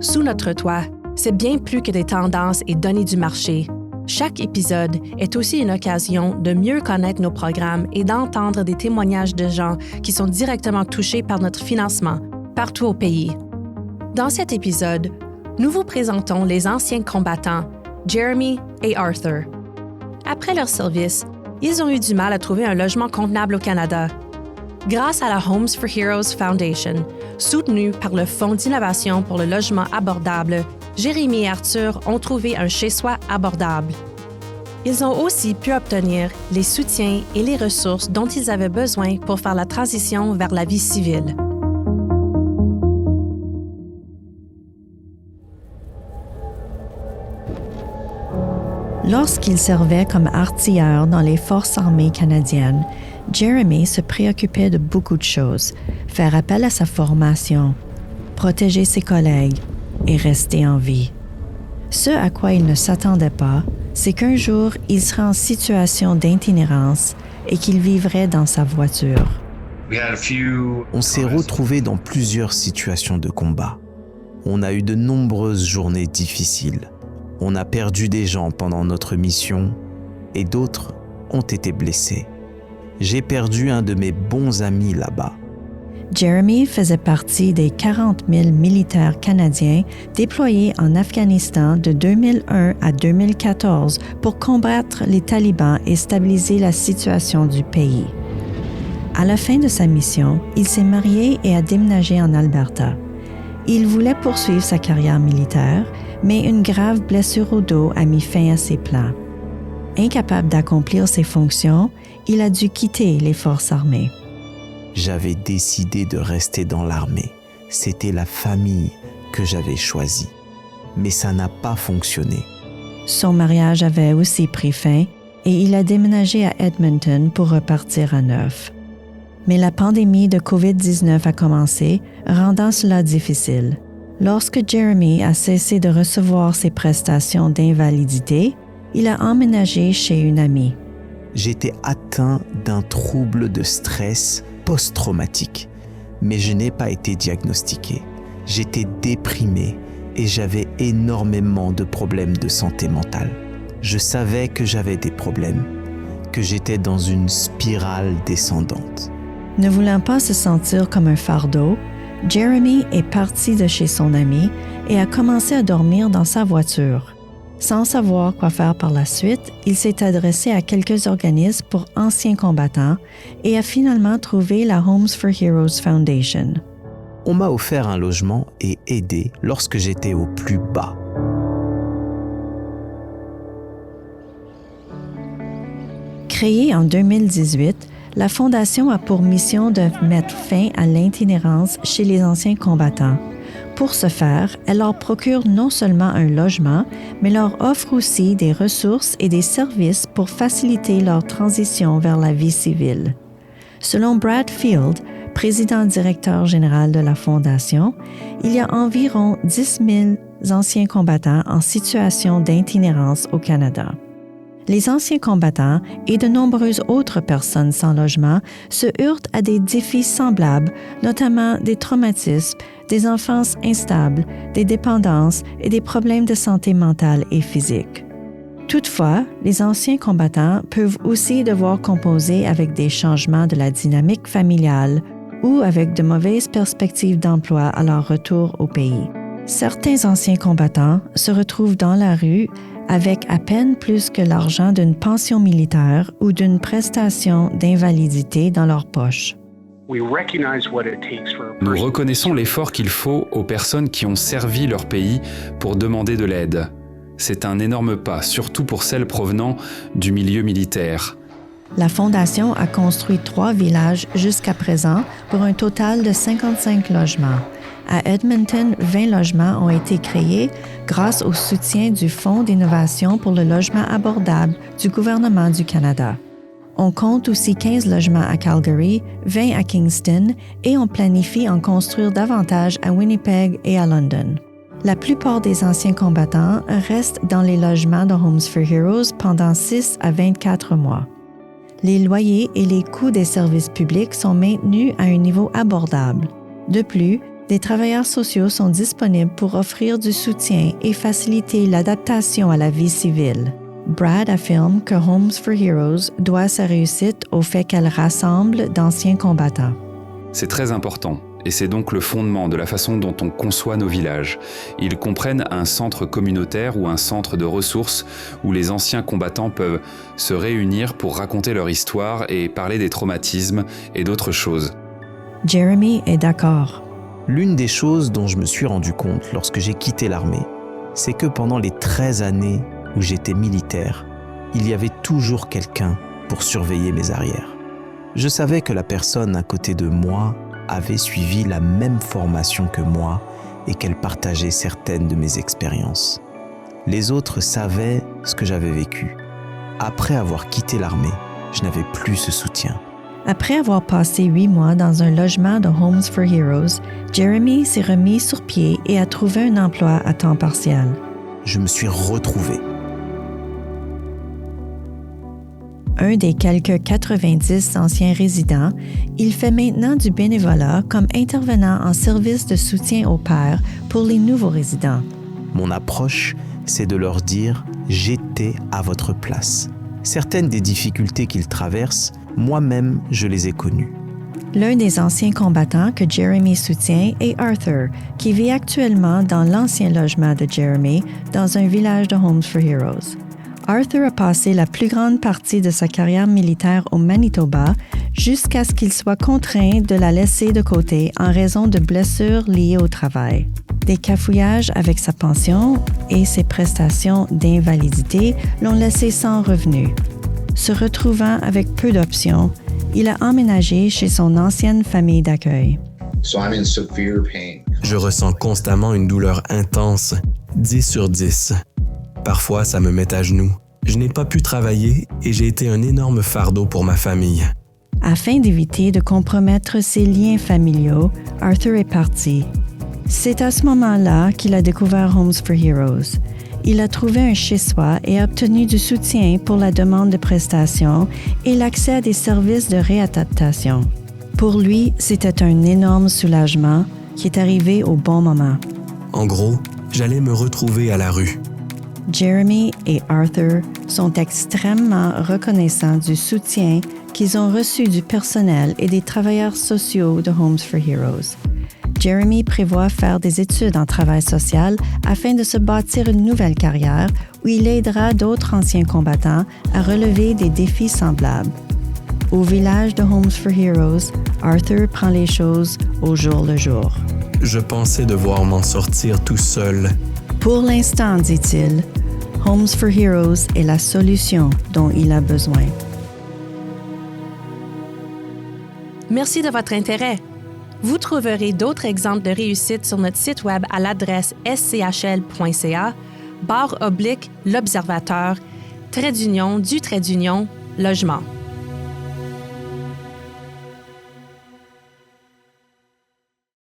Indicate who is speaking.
Speaker 1: Sous notre toit, c'est bien plus que des tendances et données du marché. Chaque épisode est aussi une occasion de mieux connaître nos programmes et d'entendre des témoignages de gens qui sont directement touchés par notre financement, partout au pays. Dans cet épisode, nous vous présentons les anciens combattants, Jeremy et Arthur. Après leur service, ils ont eu du mal à trouver un logement convenable au Canada. Grâce à la Homes for Heroes Foundation, soutenue par le Fonds d'innovation pour le logement abordable, Jérémy et Arthur ont trouvé un chez-soi abordable. Ils ont aussi pu obtenir les soutiens et les ressources dont ils avaient besoin pour faire la transition vers la vie civile.
Speaker 2: Lorsqu'il servait comme artilleur dans les forces armées canadiennes, Jeremy se préoccupait de beaucoup de choses, faire appel à sa formation, protéger ses collègues et rester en vie. Ce à quoi il ne s'attendait pas, c'est qu'un jour, il serait en situation d'itinérance et qu'il vivrait dans sa voiture.
Speaker 3: On s'est retrouvés dans plusieurs situations de combat. On a eu de nombreuses journées difficiles. On a perdu des gens pendant notre mission et d'autres ont été blessés. J'ai perdu un de mes bons amis là-bas.
Speaker 2: Jeremy faisait partie des 40 000 militaires canadiens déployés en Afghanistan de 2001 à 2014 pour combattre les talibans et stabiliser la situation du pays. À la fin de sa mission, il s'est marié et a déménagé en Alberta. Il voulait poursuivre sa carrière militaire, mais une grave blessure au dos a mis fin à ses plans. Incapable d'accomplir ses fonctions, il a dû quitter les forces armées.
Speaker 3: J'avais décidé de rester dans l'armée. C'était la famille que j'avais choisie. Mais ça n'a pas fonctionné.
Speaker 2: Son mariage avait aussi pris fin et il a déménagé à Edmonton pour repartir à neuf. Mais la pandémie de COVID-19 a commencé, rendant cela difficile. Lorsque Jeremy a cessé de recevoir ses prestations d'invalidité, il a emménagé chez une amie.
Speaker 3: J'étais atteint d'un trouble de stress post-traumatique, mais je n'ai pas été diagnostiqué. J'étais déprimé et j'avais énormément de problèmes de santé mentale. Je savais que j'avais des problèmes, que j'étais dans une spirale descendante.
Speaker 2: Ne voulant pas se sentir comme un fardeau, Jeremy est parti de chez son ami et a commencé à dormir dans sa voiture. Sans savoir quoi faire par la suite, il s'est adressé à quelques organismes pour anciens combattants et a finalement trouvé la Homes for Heroes Foundation.
Speaker 3: On m'a offert un logement et aidé lorsque j'étais au plus bas.
Speaker 2: Créée en 2018, la Fondation a pour mission de mettre fin à l'itinérance chez les anciens combattants. Pour ce faire, elle leur procure non seulement un logement, mais leur offre aussi des ressources et des services pour faciliter leur transition vers la vie civile. Selon Brad Field, président-directeur général de la Fondation, il y a environ 10 000 anciens combattants en situation d'itinérance au Canada. Les anciens combattants et de nombreuses autres personnes sans logement se heurtent à des défis semblables, notamment des traumatismes, des enfances instables, des dépendances et des problèmes de santé mentale et physique. Toutefois, les anciens combattants peuvent aussi devoir composer avec des changements de la dynamique familiale ou avec de mauvaises perspectives d'emploi à leur retour au pays. Certains anciens combattants se retrouvent dans la rue avec à peine plus que l'argent d'une pension militaire ou d'une prestation d'invalidité dans leur poche.
Speaker 4: Nous reconnaissons l'effort qu'il faut aux personnes qui ont servi leur pays pour demander de l'aide. C'est un énorme pas, surtout pour celles provenant du milieu militaire.
Speaker 2: La Fondation a construit 3 villages jusqu'à présent pour un total de 55 logements. À Edmonton, 20 logements ont été créés grâce au soutien du Fonds d'innovation pour le logement abordable du gouvernement du Canada. On compte aussi 15 logements à Calgary, 20 à Kingston et on planifie en construire davantage à Winnipeg et à London. La plupart des anciens combattants restent dans les logements de Homes for Heroes pendant 6 à 24 mois. Les loyers et les coûts des services publics sont maintenus à un niveau abordable. De plus, Des travailleurs sociaux sont disponibles pour offrir du soutien et faciliter l'adaptation à la vie civile. Brad affirme que Homes for Heroes doit sa réussite au fait qu'elle rassemble d'anciens combattants.
Speaker 4: C'est très important, et c'est donc le fondement de la façon dont on conçoit nos villages. Ils comprennent un centre communautaire ou un centre de ressources où les anciens combattants peuvent se réunir pour raconter leur histoire et parler des traumatismes et d'autres choses.
Speaker 2: Jeremy est d'accord.
Speaker 3: L'une des choses dont je me suis rendu compte lorsque j'ai quitté l'armée, c'est que pendant les 13 années où j'étais militaire, il y avait toujours quelqu'un pour surveiller mes arrières. Je savais que la personne à côté de moi avait suivi la même formation que moi et qu'elle partageait certaines de mes expériences. Les autres savaient ce que j'avais vécu. Après avoir quitté l'armée, je n'avais plus ce soutien.
Speaker 2: Après avoir passé 8 mois dans un logement de Homes for Heroes, Jeremy s'est remis sur pied et a trouvé un emploi à temps partiel.
Speaker 3: Je me suis retrouvé.
Speaker 2: Un des quelques 90 anciens résidents, il fait maintenant du bénévolat comme intervenant en service de soutien aux pairs pour les nouveaux résidents.
Speaker 3: Mon approche, c'est de leur dire « j'étais à votre place ». Certaines des difficultés qu'ils traversent, moi-même, je les ai connues.
Speaker 2: L'un des anciens combattants que Jeremy soutient est Arthur, qui vit actuellement dans l'ancien logement de Jeremy, dans un village de Homes for Heroes. Arthur a passé la plus grande partie de sa carrière militaire au Manitoba jusqu'à ce qu'il soit contraint de la laisser de côté en raison de blessures liées au travail. Des cafouillages avec sa pension et ses prestations d'invalidité l'ont laissé sans revenu. Se retrouvant avec peu d'options, il a emménagé chez son ancienne famille d'accueil.
Speaker 5: Je ressens constamment une douleur intense, 10 sur 10. Parfois, ça me met à genoux. Je n'ai pas pu travailler et j'ai été un énorme fardeau pour ma famille.
Speaker 2: Afin d'éviter de compromettre ses liens familiaux, Arthur est parti. C'est à ce moment-là qu'il a découvert Homes for Heroes. Il a trouvé un chez-soi et a obtenu du soutien pour la demande de prestations et l'accès à des services de réadaptation. Pour lui, c'était un énorme soulagement qui est arrivé au bon moment.
Speaker 5: En gros, j'allais me retrouver à la rue.
Speaker 2: Jeremy et Arthur sont extrêmement reconnaissants du soutien qu'ils ont reçu du personnel et des travailleurs sociaux de Homes for Heroes. Jeremy prévoit faire des études en travail social afin de se bâtir une nouvelle carrière où il aidera d'autres anciens combattants à relever des défis semblables. Au village de Homes for Heroes, Arthur prend les choses au jour le jour.
Speaker 5: Je pensais devoir m'en sortir tout seul.
Speaker 2: Pour l'instant, dit-il, Homes for Heroes est la solution dont il a besoin.
Speaker 1: Merci de votre intérêt. Vous trouverez d'autres exemples de réussite sur notre site web à l'adresse schl.ca/l'observateur, _logement.